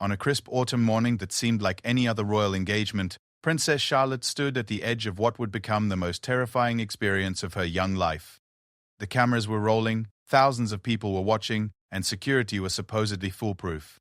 On a crisp autumn morning that seemed like any other royal engagement, Princess Charlotte stood at the edge of what would become the most terrifying experience of her young life. The cameras were rolling, thousands of people were watching, and security was supposedly foolproof.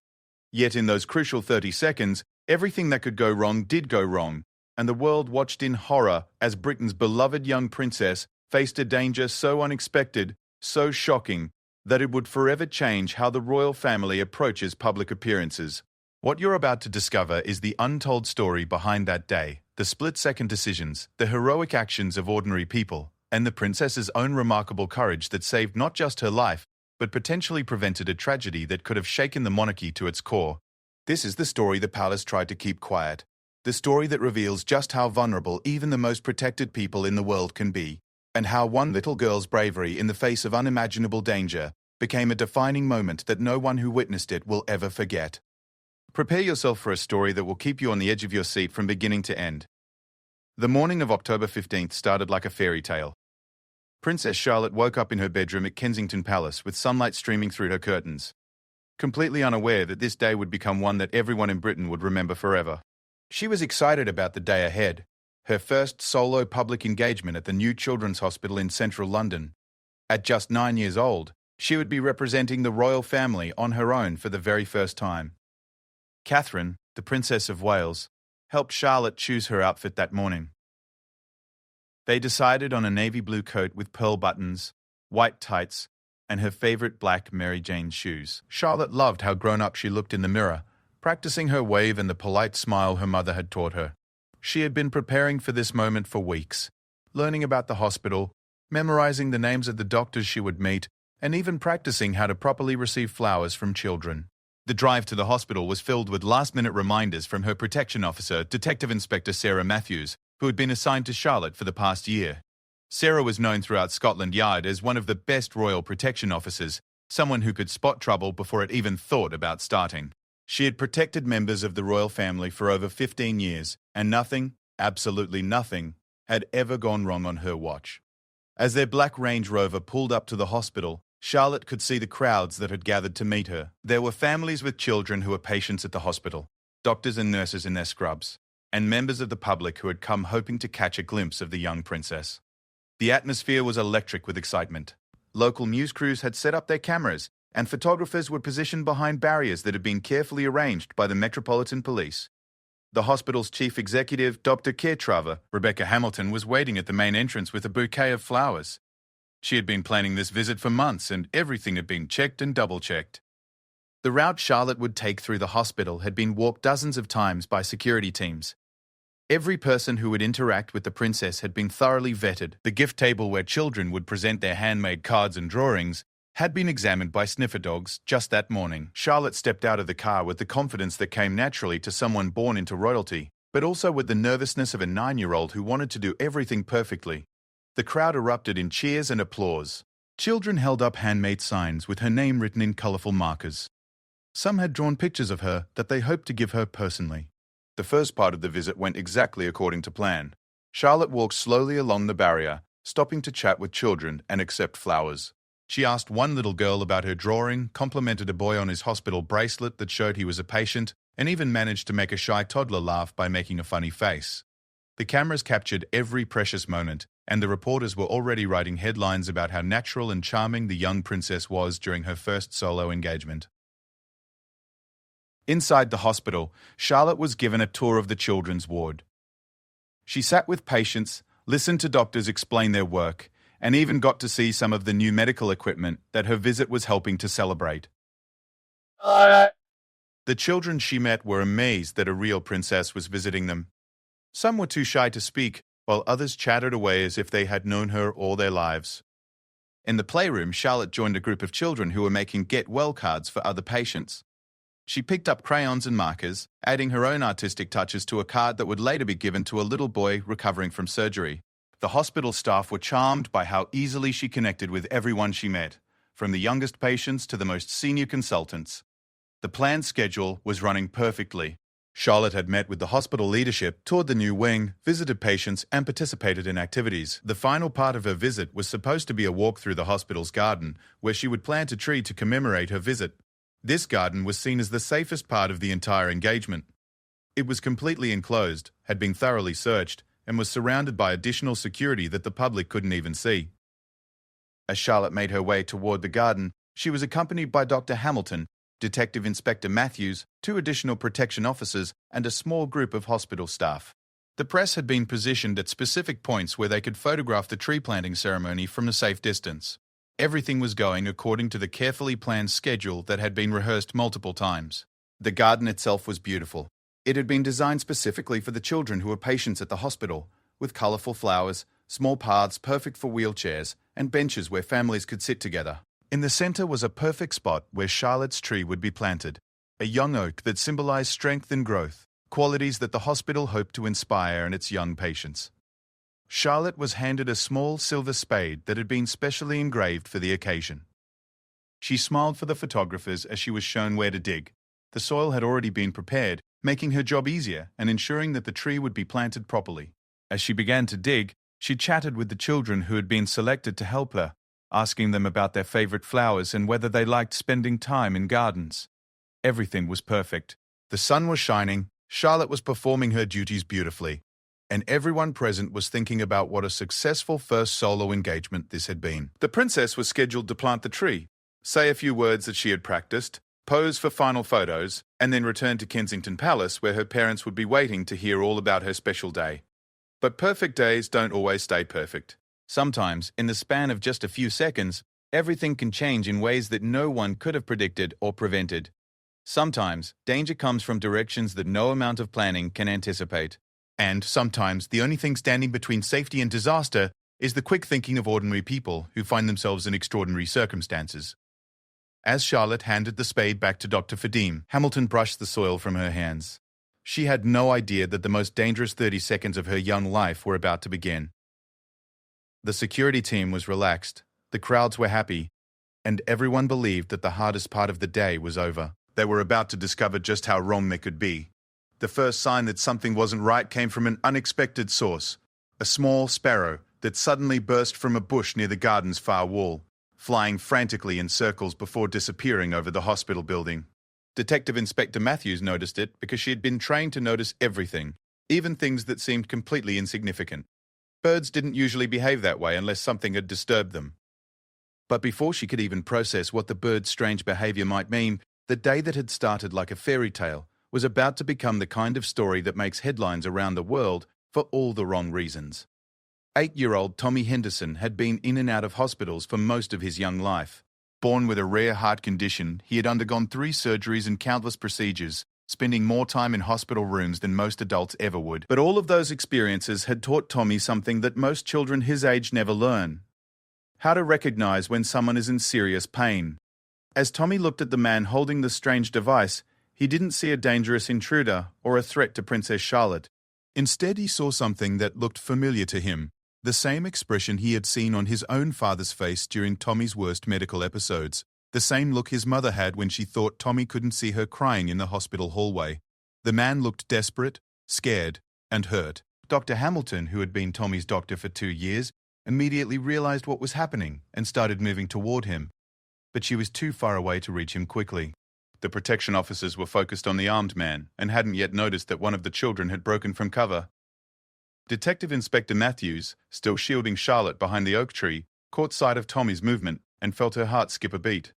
Yet in those crucial 30 seconds, everything that could go wrong did go wrong, and the world watched in horror as Britain's beloved young princess faced a danger so unexpected, so shocking, that it would forever change how the royal family approaches public appearances. What you're about to discover is the untold story behind that day, the split-second decisions, the heroic actions of ordinary people, and the princess's own remarkable courage that saved not just her life, but potentially prevented a tragedy that could have shaken the monarchy to its core. This is the story the palace tried to keep quiet, the story that reveals just how vulnerable even the most protected people in the world can be, and how one little girl's bravery in the face of unimaginable danger became a defining moment that no one who witnessed it will ever forget. Prepare yourself for a story that will keep you on the edge of your seat from beginning to end. The morning of October 15th started like a fairy tale. Princess Charlotte woke up in her bedroom at Kensington Palace with sunlight streaming through her curtains, completely unaware that this day would become one that everyone in Britain would remember forever. She was excited about the day ahead, her first solo public engagement at the new Children's Hospital in central London. At just 9 years old, she would be representing the royal family on her own for the very first time. Catherine, the Princess of Wales, helped Charlotte choose her outfit that morning. They decided on a navy blue coat with pearl buttons, white tights, and her favorite black Mary Jane shoes. Charlotte loved how grown-up she looked in the mirror, practicing her wave and the polite smile her mother had taught her. She had been preparing for this moment for weeks, learning about the hospital, memorizing the names of the doctors she would meet, and even practicing how to properly receive flowers from children. The drive to the hospital was filled with last-minute reminders from her protection officer, Detective Inspector Sarah Matthews, who had been assigned to Charlotte for the past year. Sarah was known throughout Scotland Yard as one of the best royal protection officers, someone who could spot trouble before it even thought about starting. She had protected members of the royal family for over 15 years, and nothing, absolutely nothing, had ever gone wrong on her watch. As their black Range Rover pulled up to the hospital, Charlotte could see the crowds that had gathered to meet her. There were families with children who were patients at the hospital, doctors and nurses in their scrubs, and members of the public who had come hoping to catch a glimpse of the young princess. The atmosphere was electric with excitement. Local news crews had set up their cameras, and photographers were positioned behind barriers that had been carefully arranged by the Metropolitan Police. The hospital's chief executive, Dr. Caretraver, Rebecca Hamilton, was waiting at the main entrance with a bouquet of flowers. She had been planning this visit for months, and everything had been checked and double-checked. The route Charlotte would take through the hospital had been walked dozens of times by security teams. Every person who would interact with the princess had been thoroughly vetted. The gift table where children would present their handmade cards and drawings had been examined by sniffer dogs just that morning. Charlotte stepped out of the car with the confidence that came naturally to someone born into royalty, but also with the nervousness of a 9-year-old who wanted to do everything perfectly. The crowd erupted in cheers and applause. Children held up handmade signs with her name written in colourful markers. Some had drawn pictures of her that they hoped to give her personally. The first part of the visit went exactly according to plan. Charlotte walked slowly along the barrier, stopping to chat with children and accept flowers. She asked one little girl about her drawing, complimented a boy on his hospital bracelet that showed he was a patient, and even managed to make a shy toddler laugh by making a funny face. The cameras captured every precious moment, and the reporters were already writing headlines about how natural and charming the young princess was during her first solo engagement. Inside the hospital, Charlotte was given a tour of the children's ward. She sat with patients, listened to doctors explain their work, and even got to see some of the new medical equipment that her visit was helping to celebrate. The children she met were amazed that a real princess was visiting them. Some were too shy to speak, while others chattered away as if they had known her all their lives. In the playroom, Charlotte joined a group of children who were making get-well cards for other patients. She picked up crayons and markers, adding her own artistic touches to a card that would later be given to a little boy recovering from surgery. The hospital staff were charmed by how easily she connected with everyone she met, from the youngest patients to the most senior consultants. The planned schedule was running perfectly. Charlotte had met with the hospital leadership, toured the new wing, visited patients, and participated in activities. The final part of her visit was supposed to be a walk through the hospital's garden, where she would plant a tree to commemorate her visit. This garden was seen as the safest part of the entire engagement. It was completely enclosed, had been thoroughly searched, and was surrounded by additional security that the public couldn't even see. As Charlotte made her way toward the garden, she was accompanied by Dr. Hamilton, Detective Inspector Matthews, 2 additional protection officers, and a small group of hospital staff. The press had been positioned at specific points where they could photograph the tree planting ceremony from a safe distance. Everything was going according to the carefully planned schedule that had been rehearsed multiple times. The garden itself was beautiful. It had been designed specifically for the children who were patients at the hospital, with colorful flowers, small paths perfect for wheelchairs, and benches where families could sit together. In the center was a perfect spot where Charlotte's tree would be planted, a young oak that symbolized strength and growth, qualities that the hospital hoped to inspire in its young patients. Charlotte was handed a small silver spade that had been specially engraved for the occasion. She smiled for the photographers as she was shown where to dig. The soil had already been prepared, making her job easier and ensuring that the tree would be planted properly. As she began to dig, she chatted with the children who had been selected to help her, asking them about their favorite flowers and whether they liked spending time in gardens. Everything was perfect. The sun was shining, Charlotte was performing her duties beautifully, and everyone present was thinking about what a successful first solo engagement this had been. The princess was scheduled to plant the tree, say a few words that she had practiced, pose for final photos, and then return to Kensington Palace where her parents would be waiting to hear all about her special day. But perfect days don't always stay perfect. Sometimes, in the span of just a few seconds, everything can change in ways that no one could have predicted or prevented. Sometimes, danger comes from directions that no amount of planning can anticipate. And sometimes, the only thing standing between safety and disaster is the quick thinking of ordinary people who find themselves in extraordinary circumstances. As Charlotte handed the spade back to Dr. Fadim, Hamilton brushed the soil from her hands. She had no idea that the most dangerous 30 seconds of her young life were about to begin. The security team was relaxed, the crowds were happy, and everyone believed that the hardest part of the day was over. They were about to discover just how wrong they could be. The first sign that something wasn't right came from an unexpected source, a small sparrow that suddenly burst from a bush near the garden's far wall, flying frantically in circles before disappearing over the hospital building. Detective Inspector Matthews noticed it because she had been trained to notice everything, even things that seemed completely insignificant. Birds didn't usually behave that way unless something had disturbed them. But before she could even process what the bird's strange behavior might mean, the day that had started like a fairy tale was about to become the kind of story that makes headlines around the world for all the wrong reasons. 8-year-old Tommy Henderson had been in and out of hospitals for most of his young life. Born with a rare heart condition, he had undergone 3 surgeries and countless procedures, spending more time in hospital rooms than most adults ever would. But all of those experiences had taught Tommy something that most children his age never learn: how to recognize when someone is in serious pain. As Tommy looked at the man holding the strange device, he didn't see a dangerous intruder or a threat to Princess Charlotte. Instead, he saw something that looked familiar to him, the same expression he had seen on his own father's face during Tommy's worst medical episodes. The same look his mother had when she thought Tommy couldn't see her crying in the hospital hallway. The man looked desperate, scared, and hurt. Dr. Hamilton, who had been Tommy's doctor for 2 years, immediately realized what was happening and started moving toward him. But she was too far away to reach him quickly. The protection officers were focused on the armed man and hadn't yet noticed that one of the children had broken from cover. Detective Inspector Matthews, still shielding Charlotte behind the oak tree, caught sight of Tommy's movement and felt her heart skip a beat.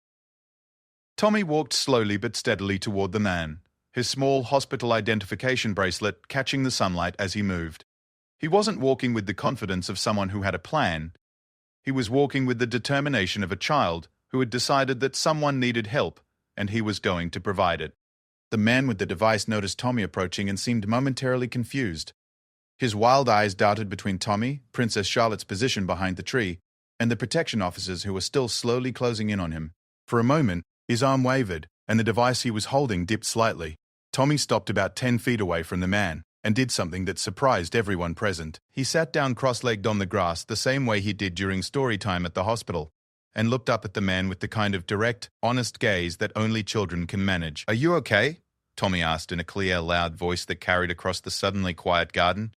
Tommy walked slowly but steadily toward the man, his small hospital identification bracelet catching the sunlight as he moved. He wasn't walking with the confidence of someone who had a plan. He was walking with the determination of a child who had decided that someone needed help, and he was going to provide it. The man with the device noticed Tommy approaching and seemed momentarily confused. His wild eyes darted between Tommy, Princess Charlotte's position behind the tree, and the protection officers who were still slowly closing in on him. For a moment, his arm wavered, and the device he was holding dipped slightly. Tommy stopped about 10 feet away from the man, and did something that surprised everyone present. He sat down cross-legged on the grass the same way he did during story time at the hospital, and looked up at the man with the kind of direct, honest gaze that only children can manage. "Are you okay?" Tommy asked in a clear, loud voice that carried across the suddenly quiet garden.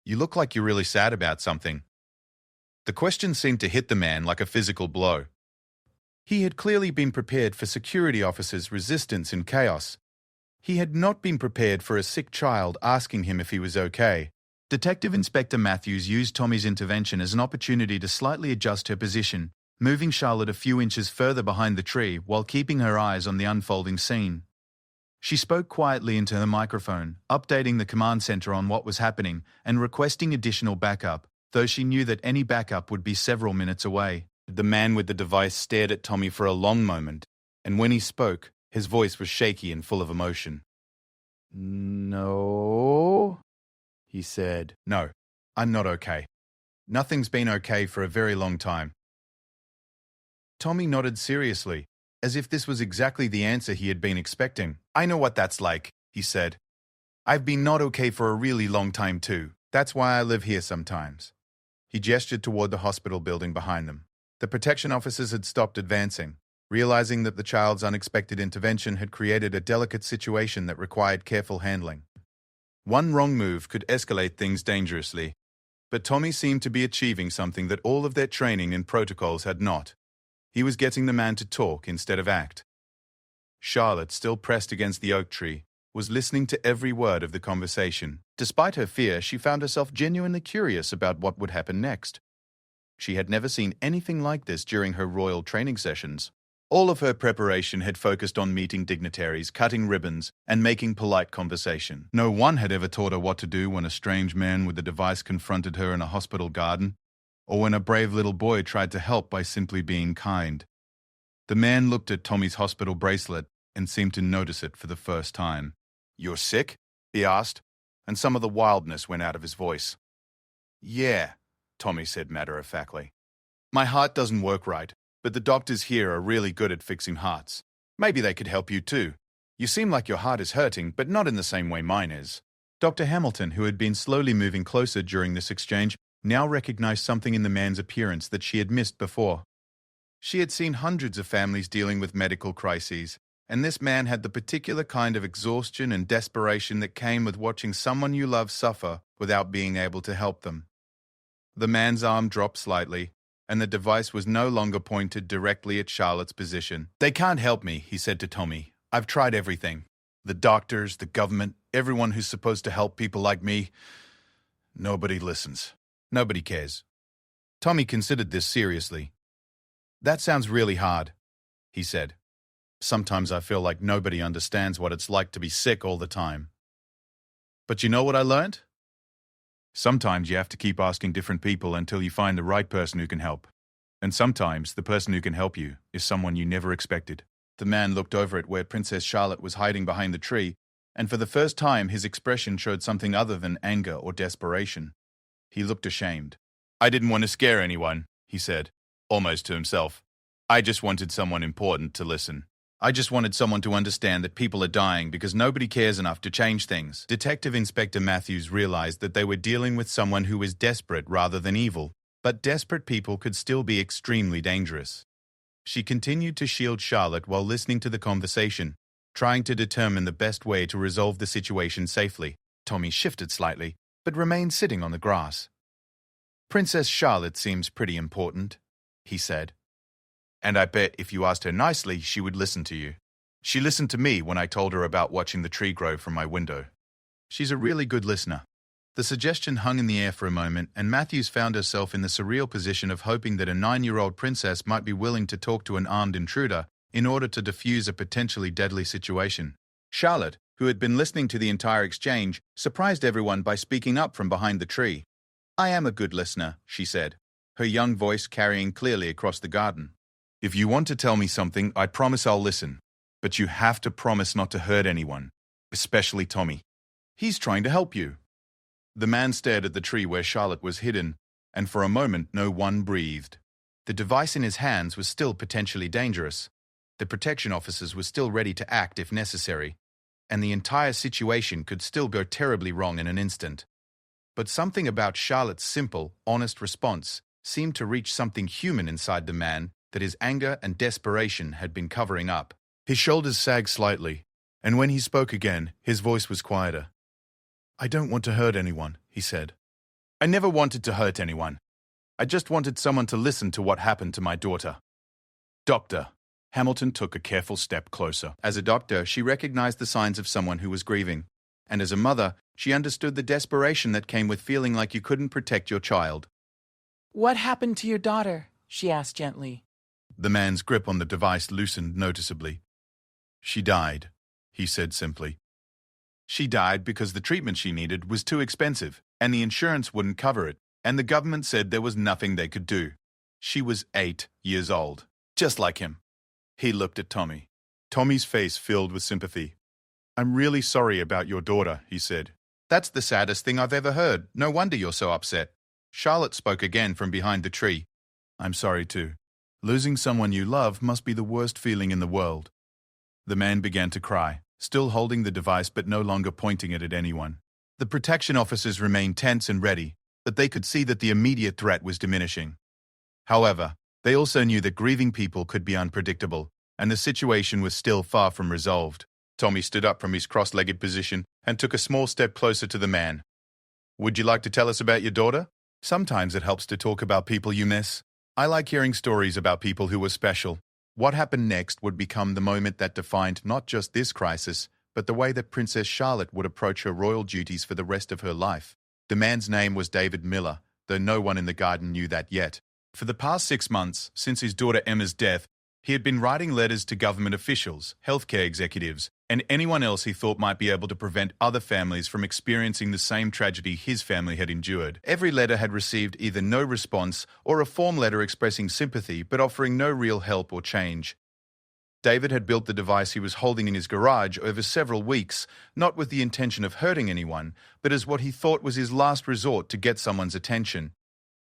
"You look like you're really sad about something." The question seemed to hit the man like a physical blow. He had clearly been prepared for security officers' resistance and chaos. He had not been prepared for a sick child asking him if he was okay. Detective Inspector Matthews used Tommy's intervention as an opportunity to slightly adjust her position, moving Charlotte a few inches further behind the tree while keeping her eyes on the unfolding scene. She spoke quietly into her microphone, updating the command center on what was happening and requesting additional backup, though she knew that any backup would be several minutes away. The man with the device stared at Tommy for a long moment, and when he spoke, his voice was shaky and full of emotion. "No," he said. "No, I'm not okay. Nothing's been okay for a very long time." Tommy nodded seriously, as if this was exactly the answer he had been expecting. "I know what that's like," he said. "I've been not okay for a really long time too. That's why I live here sometimes." He gestured toward the hospital building behind them. The protection officers had stopped advancing, realizing that the child's unexpected intervention had created a delicate situation that required careful handling. One wrong move could escalate things dangerously, but Tommy seemed to be achieving something that all of their training and protocols had not. He was getting the man to talk instead of act. Charlotte, still pressed against the oak tree, was listening to every word of the conversation. Despite her fear, she found herself genuinely curious about what would happen next. She had never seen anything like this during her royal training sessions. All of her preparation had focused on meeting dignitaries, cutting ribbons, and making polite conversation. No one had ever taught her what to do when a strange man with a device confronted her in a hospital garden, or when a brave little boy tried to help by simply being kind. The man looked at Tommy's hospital bracelet and seemed to notice it for the first time. "You're sick?" he asked, and some of the wildness went out of his voice. "Yeah," Tommy said matter-of-factly. "My heart doesn't work right, but the doctors here are really good at fixing hearts. Maybe they could help you too. You seem like your heart is hurting, but not in the same way mine is." Dr. Hamilton, who had been slowly moving closer during this exchange, now recognized something in the man's appearance that she had missed before. She had seen hundreds of families dealing with medical crises, and this man had the particular kind of exhaustion and desperation that came with watching someone you love suffer without being able to help them. The man's arm dropped slightly, and the device was no longer pointed directly at Charlotte's position. "They can't help me," he said to Tommy. "I've tried everything. The doctors, the government, everyone who's supposed to help people like me. Nobody listens. Nobody cares." Tommy considered this seriously. "That sounds really hard," he said. "Sometimes I feel like nobody understands what it's like to be sick all the time. But you know what I learned? Sometimes you have to keep asking different people until you find the right person who can help. And sometimes the person who can help you is someone you never expected." The man looked over at where Princess Charlotte was hiding behind the tree, and for the first time his expression showed something other than anger or desperation. He looked ashamed. "I didn't want to scare anyone," he said, almost to himself. "I just wanted someone important to listen. I just wanted someone to understand that people are dying because nobody cares enough to change things." Detective Inspector Matthews realized that they were dealing with someone who was desperate rather than evil, but desperate people could still be extremely dangerous. She continued to shield Charlotte while listening to the conversation, trying to determine the best way to resolve the situation safely. Tommy shifted slightly, but remained sitting on the grass. "Princess Charlotte seems pretty important," he said. "And I bet if you asked her nicely, she would listen to you. She listened to me when I told her about watching the tree grow from my window. She's a really good listener." The suggestion hung in the air for a moment, and Matthews found herself in the surreal position of hoping that a 9-year-old princess might be willing to talk to an armed intruder in order to defuse a potentially deadly situation. Charlotte, who had been listening to the entire exchange, surprised everyone by speaking up from behind the tree. "I am a good listener," she said, her young voice carrying clearly across the garden. "If you want to tell me something, I promise I'll listen. But you have to promise not to hurt anyone, especially Tommy. He's trying to help you." The man stared at the tree where Charlotte was hidden, and for a moment no one breathed. The device in his hands was still potentially dangerous. The protection officers were still ready to act if necessary, and the entire situation could still go terribly wrong in an instant. But something about Charlotte's simple, honest response seemed to reach something human inside the man that his anger and desperation had been covering up. His shoulders sagged slightly, and when he spoke again, his voice was quieter. "I don't want to hurt anyone," he said. "I never wanted to hurt anyone. I just wanted someone to listen to what happened to my daughter." "Doctor," Hamilton took a careful step closer. As a doctor, she recognized the signs of someone who was grieving. And as a mother, she understood the desperation that came with feeling like you couldn't protect your child. "What happened to your daughter?" she asked gently. The man's grip on the device loosened noticeably. "She died," he said simply. "She died because the treatment she needed was too expensive, and the insurance wouldn't cover it, and the government said there was nothing they could do. She was 8 years old, just like him." He looked at Tommy. Tommy's face filled with sympathy. "I'm really sorry about your daughter," he said. "That's the saddest thing I've ever heard. No wonder you're so upset." Charlotte spoke again from behind the tree. "I'm sorry too. Losing someone you love must be the worst feeling in the world." The man began to cry, still holding the device but no longer pointing it at anyone. The protection officers remained tense and ready, but they could see that the immediate threat was diminishing. However, they also knew that grieving people could be unpredictable, and the situation was still far from resolved. Tommy stood up from his cross-legged position and took a small step closer to the man. "Would you like to tell us about your daughter? Sometimes it helps to talk about people you miss. I like hearing stories about people who were special." What happened next would become the moment that defined not just this crisis, but the way that Princess Charlotte would approach her royal duties for the rest of her life. The man's name was David Miller, though no one in the garden knew that yet. For the past 6 months, since his daughter Emma's death, he had been writing letters to government officials, healthcare executives, and anyone else he thought might be able to prevent other families from experiencing the same tragedy his family had endured. Every letter had received either no response or a form letter expressing sympathy but offering no real help or change. David had built the device he was holding in his garage over several weeks, not with the intention of hurting anyone, but as what he thought was his last resort to get someone's attention.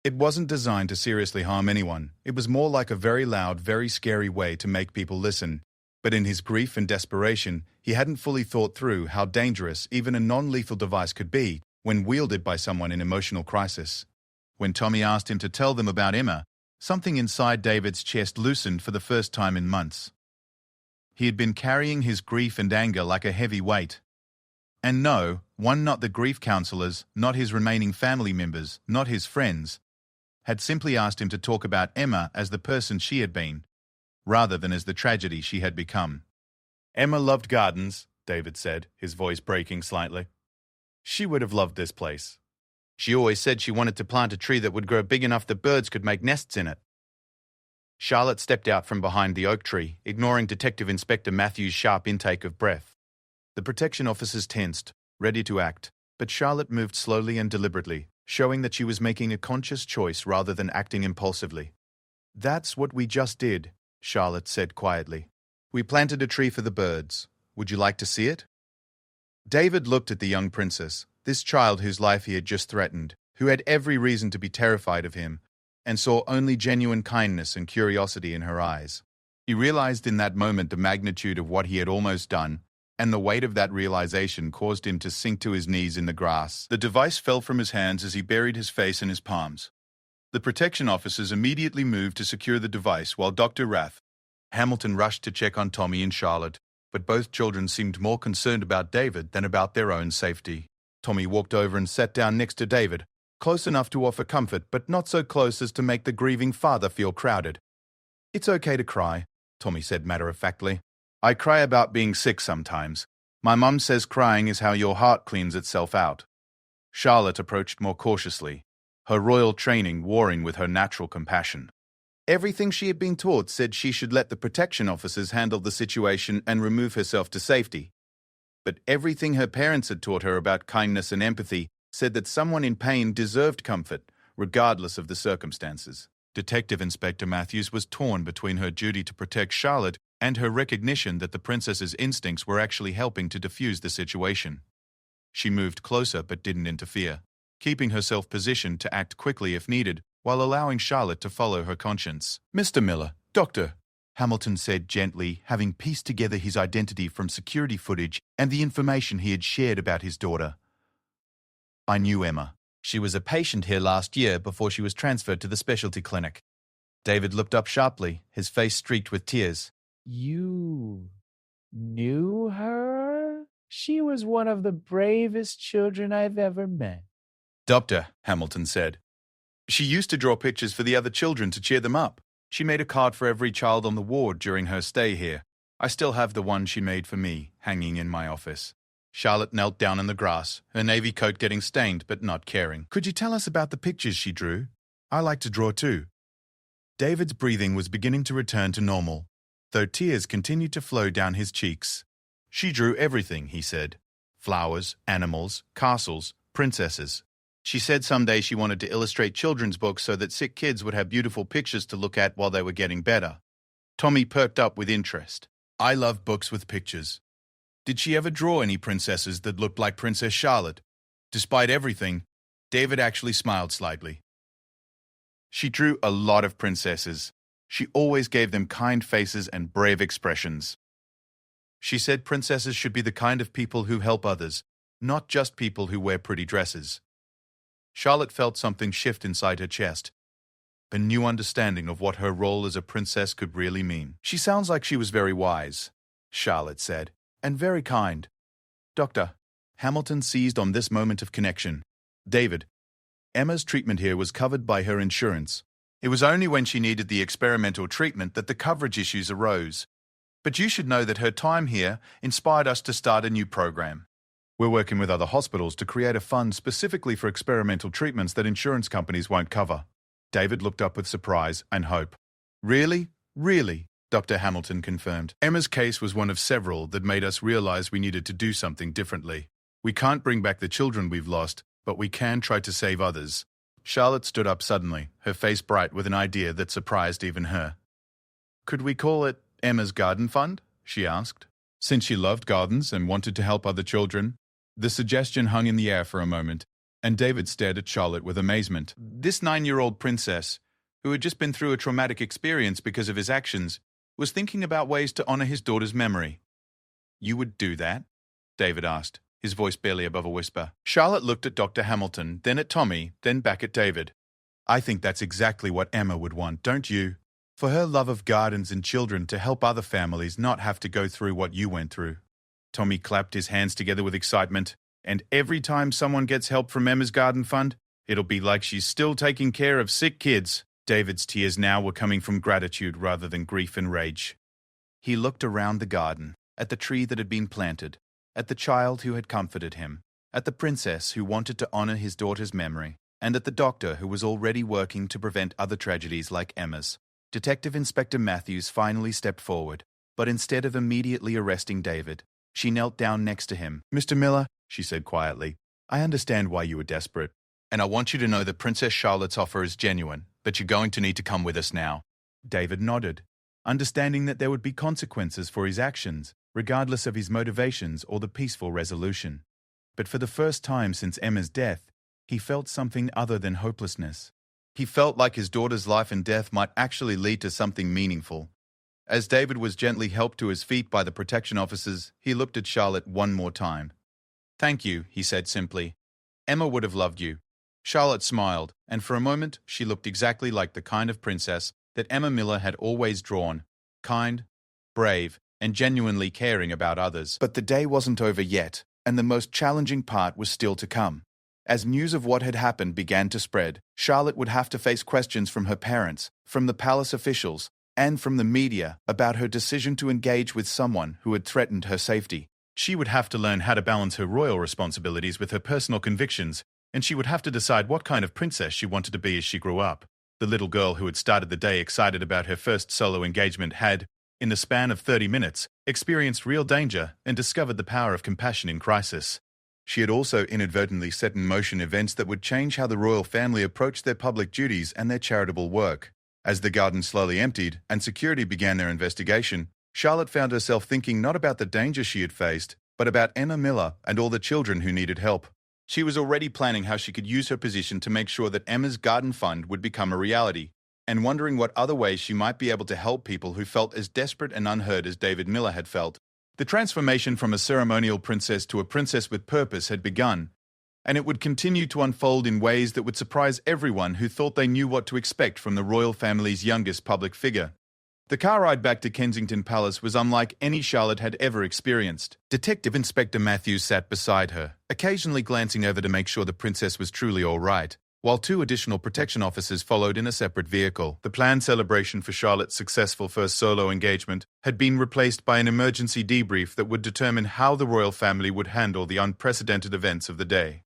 It wasn't designed to seriously harm anyone. It was more like a very loud, very scary way to make people listen. But in his grief and desperation, he hadn't fully thought through how dangerous even a non-lethal device could be when wielded by someone in emotional crisis. When Tommy asked him to tell them about Emma, something inside David's chest loosened for the first time in months. He had been carrying his grief and anger like a heavy weight. And no, not the grief counselors, not his remaining family members, not his friends, had simply asked him to talk about Emma as the person she had been, rather than as the tragedy she had become. "Emma loved gardens," David said, his voice breaking slightly. "She would have loved this place. She always said she wanted to plant a tree that would grow big enough that birds could make nests in it." Charlotte stepped out from behind the oak tree, ignoring Detective Inspector Matthew's sharp intake of breath. The protection officers tensed, ready to act, but Charlotte moved slowly and deliberately, showing that she was making a conscious choice rather than acting impulsively. "That's what we just did," Charlotte said quietly. "We planted a tree for the birds. Would you like to see it?" David looked at the young princess, this child whose life he had just threatened, who had every reason to be terrified of him, and saw only genuine kindness and curiosity in her eyes. He realized in that moment the magnitude of what he had almost done, and the weight of that realization caused him to sink to his knees in the grass. The device fell from his hands as he buried his face in his palms. The protection officers immediately moved to secure the device while Dr. Hamilton rushed to check on Tommy and Charlotte, but both children seemed more concerned about David than about their own safety. Tommy walked over and sat down next to David, close enough to offer comfort but not so close as to make the grieving father feel crowded. "It's okay to cry," Tommy said matter-of-factly. "I cry about being sick sometimes. My mum says crying is how your heart cleans itself out." Charlotte approached more cautiously, her royal training warring with her natural compassion. Everything she had been taught said she should let the protection officers handle the situation and remove herself to safety. But everything her parents had taught her about kindness and empathy said that someone in pain deserved comfort, regardless of the circumstances. Detective Inspector Matthews was torn between her duty to protect Charlotte and her recognition that the princess's instincts were actually helping to defuse the situation. She moved closer but didn't interfere, keeping herself positioned to act quickly if needed, while allowing Charlotte to follow her conscience. "Mr. Miller, Doctor," Hamilton said gently, having pieced together his identity from security footage and the information he had shared about his daughter. "I knew Emma. She was a patient here last year before she was transferred to the specialty clinic." David looked up sharply, his face streaked with tears. "You knew her? She was one of the bravest children I've ever met." "Doctor," Hamilton said. "She used to draw pictures for the other children to cheer them up. She made a card for every child on the ward during her stay here. I still have the one she made for me, hanging in my office. Charlotte knelt down in the grass, her navy coat getting stained but not caring. Could you tell us about the pictures she drew? I like to draw too. David's breathing was beginning to return to normal, though tears continued to flow down his cheeks. She drew everything, he said. Flowers, animals, castles, princesses. She said someday she wanted to illustrate children's books so that sick kids would have beautiful pictures to look at while they were getting better. Tommy perked up with interest. I love books with pictures. Did she ever draw any princesses that looked like Princess Charlotte? Despite everything, David actually smiled slightly. She drew a lot of princesses. She always gave them kind faces and brave expressions. She said princesses should be the kind of people who help others, not just people who wear pretty dresses. Charlotte felt something shift inside her chest, a new understanding of what her role as a princess could really mean. She sounds like she was very wise, Charlotte said, and very kind. Doctor, Hamilton seized on this moment of connection. David, Emma's treatment here was covered by her insurance. It was only when she needed the experimental treatment that the coverage issues arose. But you should know that her time here inspired us to start a new program. We're working with other hospitals to create a fund specifically for experimental treatments that insurance companies won't cover. David looked up with surprise and hope. Really? Really? Dr. Hamilton confirmed. Emma's case was one of several that made us realize we needed to do something differently. We can't bring back the children we've lost, but we can try to save others. Charlotte stood up suddenly, her face bright with an idea that surprised even her. Could we call it Emma's Garden Fund? She asked. Since she loved gardens and wanted to help other children, the suggestion hung in the air for a moment, and David stared at Charlotte with amazement. This 9-year-old princess, who had just been through a traumatic experience because of his actions, was thinking about ways to honor his daughter's memory. You would do that? David asked, his voice barely above a whisper. Charlotte looked at Dr. Hamilton, then at Tommy, then back at David. I think that's exactly what Emma would want, don't you? For her love of gardens and children to help other families not have to go through what you went through. Tommy clapped his hands together with excitement. And every time someone gets help from Emma's Garden Fund, it'll be like she's still taking care of sick kids. David's tears now were coming from gratitude rather than grief and rage. He looked around the garden, at the tree that had been planted, at the child who had comforted him, at the princess who wanted to honor his daughter's memory, and at the doctor who was already working to prevent other tragedies like Emma's. Detective Inspector Matthews finally stepped forward, but instead of immediately arresting David, she knelt down next to him. Mr. Miller, she said quietly, I understand why you were desperate, and I want you to know that Princess Charlotte's offer is genuine, but you're going to need to come with us now. David nodded, understanding that there would be consequences for his actions, regardless of his motivations or the peaceful resolution. But for the first time since Emma's death, he felt something other than hopelessness. He felt like his daughter's life and death might actually lead to something meaningful. As David was gently helped to his feet by the protection officers, he looked at Charlotte one more time. Thank you, he said simply. Emma would have loved you. Charlotte smiled, and for a moment she looked exactly like the kind of princess that Emma Miller had always drawn, kind, brave, and genuinely caring about others. But the day wasn't over yet, and the most challenging part was still to come. As news of what had happened began to spread, Charlotte would have to face questions from her parents, from the palace officials, and from the media about her decision to engage with someone who had threatened her safety. She would have to learn how to balance her royal responsibilities with her personal convictions, and she would have to decide what kind of princess she wanted to be as she grew up. The little girl who had started the day excited about her first solo engagement had, in the span of 30 minutes, experienced real danger and discovered the power of compassion in crisis. She had also inadvertently set in motion events that would change how the royal family approached their public duties and their charitable work. As the garden slowly emptied and security began their investigation, Charlotte found herself thinking not about the danger she had faced, but about Emma Miller and all the children who needed help. She was already planning how she could use her position to make sure that Emma's Garden Fund would become a reality, and wondering what other ways she might be able to help people who felt as desperate and unheard as David Miller had felt. The transformation from a ceremonial princess to a princess with purpose had begun, and it would continue to unfold in ways that would surprise everyone who thought they knew what to expect from the royal family's youngest public figure. The car ride back to Kensington Palace was unlike any Charlotte had ever experienced. Detective Inspector Matthews sat beside her, occasionally glancing over to make sure the princess was truly all right. while two additional protection officers followed in a separate vehicle. The planned celebration for Charlotte's successful first solo engagement had been replaced by an emergency debrief that would determine how the royal family would handle the unprecedented events of the day.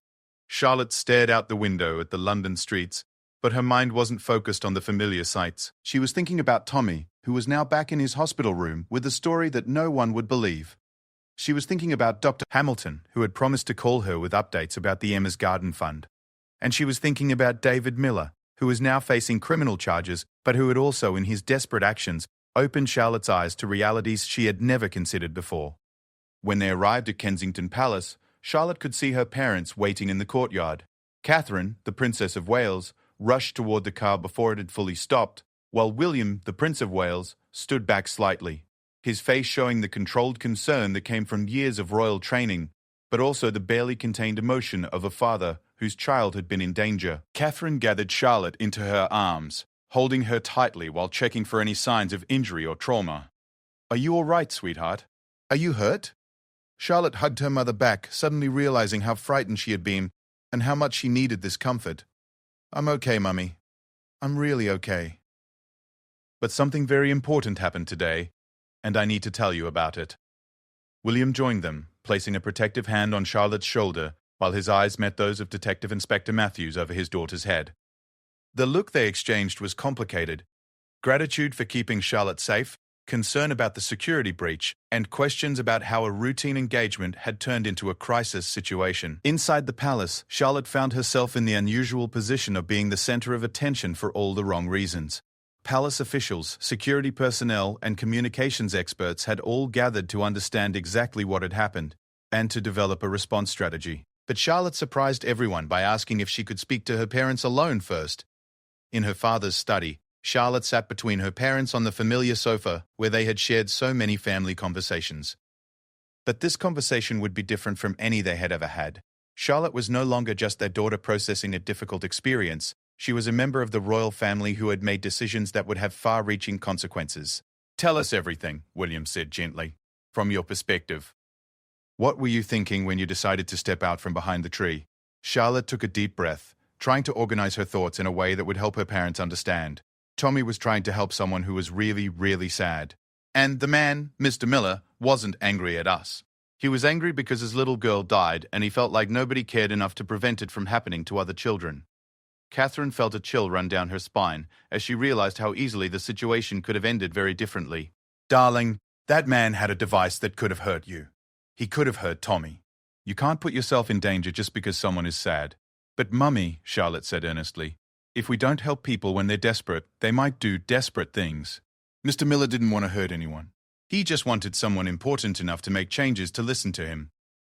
Charlotte stared out the window at the London streets, but her mind wasn't focused on the familiar sights. She was thinking about Tommy, who was now back in his hospital room with a story that no one would believe. She was thinking about Dr. Hamilton, who had promised to call her with updates about the Emma's Garden Fund. And she was thinking about David Miller, who was now facing criminal charges, but who had also, in his desperate actions, opened Charlotte's eyes to realities she had never considered before. When they arrived at Kensington Palace, Charlotte could see her parents waiting in the courtyard. Catherine, the Princess of Wales, rushed toward the car before it had fully stopped, while William, the Prince of Wales, stood back slightly, his face showing the controlled concern that came from years of royal training, but also the barely contained emotion of a father whose child had been in danger. Catherine gathered Charlotte into her arms, holding her tightly while checking for any signs of injury or trauma. "Are you all right, sweetheart? Are you hurt?" Charlotte hugged her mother back, suddenly realizing how frightened she had been and how much she needed this comfort. "I'm okay, Mummy. I'm really okay. But something very important happened today, and I need to tell you about it." William joined them, placing a protective hand on Charlotte's shoulder while his eyes met those of Detective Inspector Matthews over his daughter's head. The look they exchanged was complicated. Gratitude for keeping Charlotte safe, concern about the security breach, and questions about how a routine engagement had turned into a crisis situation. Inside the palace, Charlotte found herself in the unusual position of being the center of attention for all the wrong reasons. Palace officials, security personnel, and communications experts had all gathered to understand exactly what had happened and to develop a response strategy. But Charlotte surprised everyone by asking if she could speak to her parents alone first. In her father's study, Charlotte sat between her parents on the familiar sofa where they had shared so many family conversations. But this conversation would be different from any they had ever had. Charlotte was no longer just their daughter processing a difficult experience. She was a member of the royal family who had made decisions that would have far-reaching consequences. "Tell us everything," William said gently, "from your perspective. What were you thinking when you decided to step out from behind the tree?" Charlotte took a deep breath, trying to organize her thoughts in a way that would help her parents understand. Tommy was trying to help someone who was really, really sad. And the man, Mr. Miller, wasn't angry at us. He was angry because his little girl died and he felt like nobody cared enough to prevent it from happening to other children. Catherine felt a chill run down her spine as she realized how easily the situation could have ended very differently. "Darling, that man had a device that could have hurt you. He could have hurt Tommy. You can't put yourself in danger just because someone is sad." "But Mummy," Charlotte said earnestly, "if we don't help people when they're desperate, they might do desperate things." Mr. Miller didn't want to hurt anyone. He just wanted someone important enough to make changes to listen to him.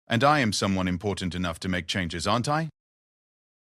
And I am someone important enough to make changes, aren't I?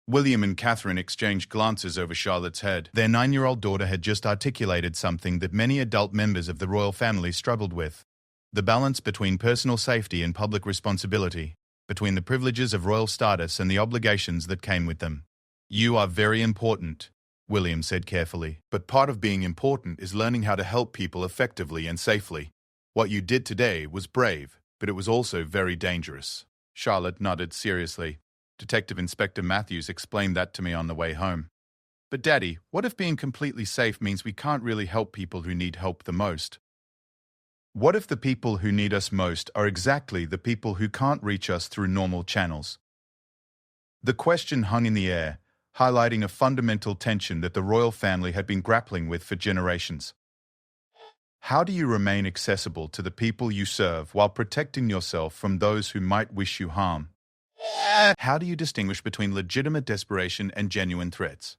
William and Catherine exchanged glances over Charlotte's head. Their 9-year-old daughter had just articulated something that many adult members of the royal family struggled with: the balance between personal safety and public responsibility, between the privileges of royal status and the obligations that came with them. "You are very important," William said carefully, "but part of being important is learning how to help people effectively and safely. What you did today was brave, but it was also very dangerous." Charlotte nodded seriously. "Detective Inspector Matthews explained that to me on the way home." "But Daddy, what if being completely safe means we can't really help people who need help the most? What if the people who need us most are exactly the people who can't reach us through normal channels?" The question hung in the air, highlighting a fundamental tension that the royal family had been grappling with for generations. How do you remain accessible to the people you serve while protecting yourself from those who might wish you harm? How do you distinguish between legitimate desperation and genuine threats?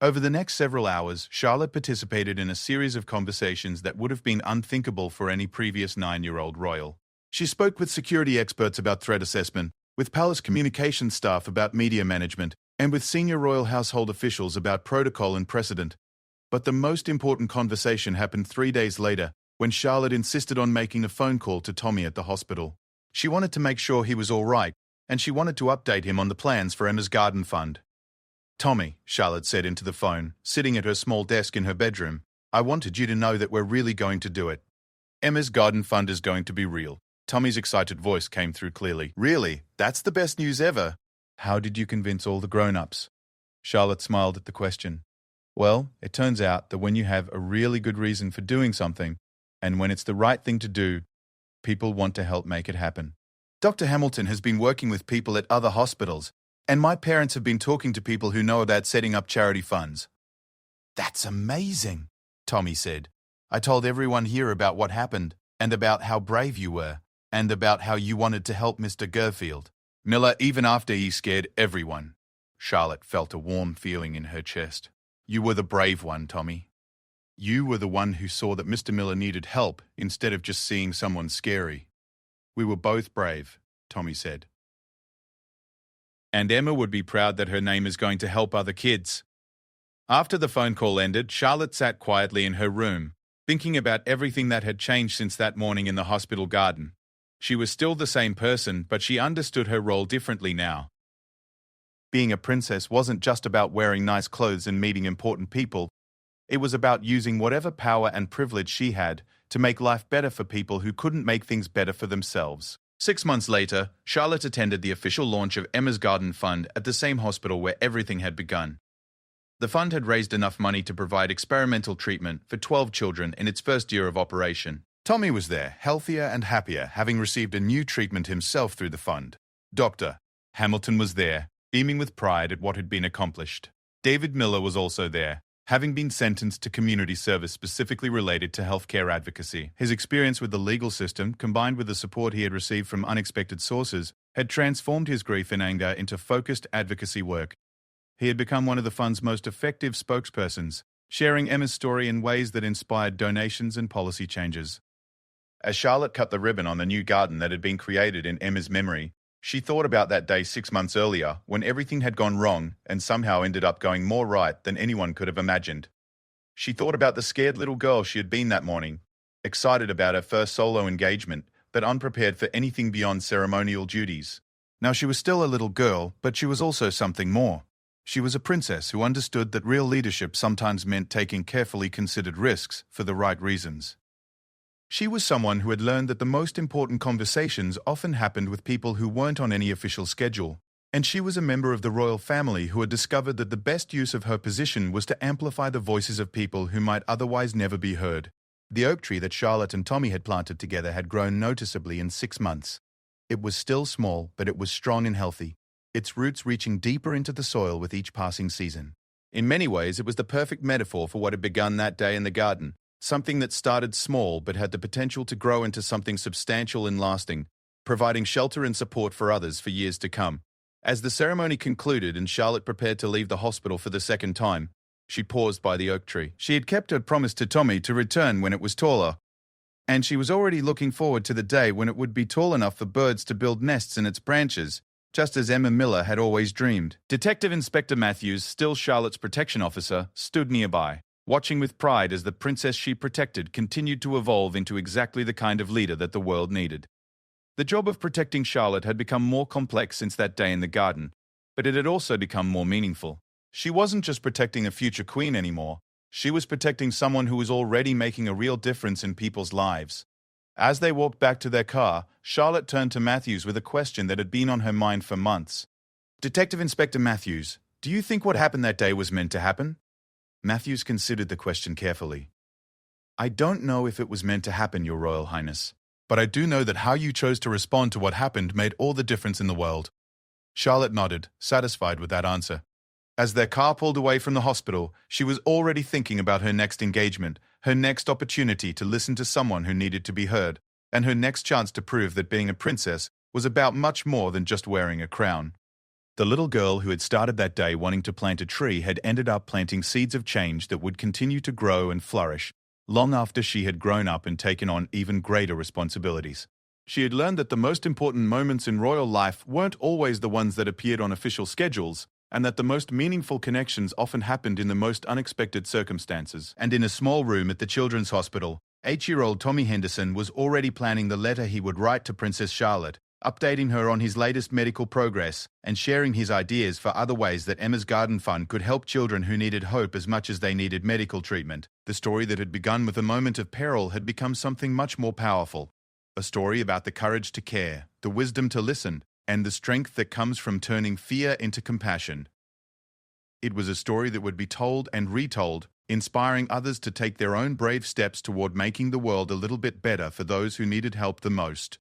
Over the next several hours, Charlotte participated in a series of conversations that would have been unthinkable for any previous 9-year-old royal. She spoke with security experts about threat assessment, with palace communications staff about media management, and with senior royal household officials about protocol and precedent. But the most important conversation happened 3 days later, when Charlotte insisted on making a phone call to Tommy at the hospital. She wanted to make sure he was all right, and she wanted to update him on the plans for Emma's Garden Fund. "Tommy," Charlotte said into the phone, sitting at her small desk in her bedroom, "I wanted you to know that we're really going to do it. Emma's Garden Fund is going to be real." Tommy's excited voice came through clearly. "Really? That's the best news ever. How did you convince all the grown-ups?" Charlotte smiled at the question. Well, it turns out that when you have a really good reason for doing something, and when it's the right thing to do, people want to help make it happen. Dr. Hamilton has been working with people at other hospitals, and my parents have been talking to people who know about setting up charity funds. That's amazing, Tommy said. I told everyone here about what happened, and about how brave you were, and about how you wanted to help Mr. Garfield. Miller, even after he scared everyone. Charlotte felt a warm feeling in her chest. You were the brave one, Tommy. You were the one who saw that Mr. Miller needed help instead of just seeing someone scary. We were both brave, Tommy said. And Emma would be proud that her name is going to help other kids. After the phone call ended, Charlotte sat quietly in her room, thinking about everything that had changed since that morning in the hospital garden. She was still the same person, but she understood her role differently now. Being a princess wasn't just about wearing nice clothes and meeting important people. It was about using whatever power and privilege she had to make life better for people who couldn't make things better for themselves. 6 months later, Charlotte attended the official launch of Emma's Garden Fund at the same hospital where everything had begun. The fund had raised enough money to provide experimental treatment for 12 children in its first year of operation. Tommy was there, healthier and happier, having received a new treatment himself through the fund. Dr. Hamilton was there, beaming with pride at what had been accomplished. David Miller was also there, having been sentenced to community service specifically related to healthcare advocacy. His experience with the legal system, combined with the support he had received from unexpected sources, had transformed his grief and anger into focused advocacy work. He had become one of the fund's most effective spokespersons, sharing Emma's story in ways that inspired donations and policy changes. As Charlotte cut the ribbon on the new garden that had been created in Emma's memory, she thought about that day 6 months earlier when everything had gone wrong and somehow ended up going more right than anyone could have imagined. She thought about the scared little girl she had been that morning, excited about her first solo engagement, but unprepared for anything beyond ceremonial duties. Now she was still a little girl, but she was also something more. She was a princess who understood that real leadership sometimes meant taking carefully considered risks for the right reasons. She was someone who had learned that the most important conversations often happened with people who weren't on any official schedule, and she was a member of the royal family who had discovered that the best use of her position was to amplify the voices of people who might otherwise never be heard. The oak tree that Charlotte and Tommy had planted together had grown noticeably in 6 months. It was still small, but it was strong and healthy, its roots reaching deeper into the soil with each passing season. In many ways, it was the perfect metaphor for what had begun that day in the garden. Something that started small but had the potential to grow into something substantial and lasting, providing shelter and support for others for years to come. As the ceremony concluded and Charlotte prepared to leave the hospital for the second time, she paused by the oak tree. She had kept her promise to Tommy to return when it was taller, and she was already looking forward to the day when it would be tall enough for birds to build nests in its branches, just as Emma Miller had always dreamed. Detective Inspector Matthews, still Charlotte's protection officer, stood nearby, watching with pride as the princess she protected continued to evolve into exactly the kind of leader that the world needed. The job of protecting Charlotte had become more complex since that day in the garden, but it had also become more meaningful. She wasn't just protecting a future queen anymore, she was protecting someone who was already making a real difference in people's lives. As they walked back to their car, Charlotte turned to Matthews with a question that had been on her mind for months. Detective Inspector Matthews, do you think what happened that day was meant to happen? Matthews considered the question carefully. I don't know if it was meant to happen, Your Royal Highness, but I do know that how you chose to respond to what happened made all the difference in the world. Charlotte nodded, satisfied with that answer. As their car pulled away from the hospital, she was already thinking about her next engagement, her next opportunity to listen to someone who needed to be heard, and her next chance to prove that being a princess was about much more than just wearing a crown. The little girl who had started that day wanting to plant a tree had ended up planting seeds of change that would continue to grow and flourish, long after she had grown up and taken on even greater responsibilities. She had learned that the most important moments in royal life weren't always the ones that appeared on official schedules, and that the most meaningful connections often happened in the most unexpected circumstances. And in a small room at the Children's Hospital, 8-year-old Tommy Henderson was already planning the letter he would write to Princess Charlotte, updating her on his latest medical progress and sharing his ideas for other ways that Emma's Garden Fund could help children who needed hope as much as they needed medical treatment. The story that had begun with a moment of peril had become something much more powerful. A story about the courage to care, the wisdom to listen, and the strength that comes from turning fear into compassion. It was a story that would be told and retold, inspiring others to take their own brave steps toward making the world a little bit better for those who needed help the most.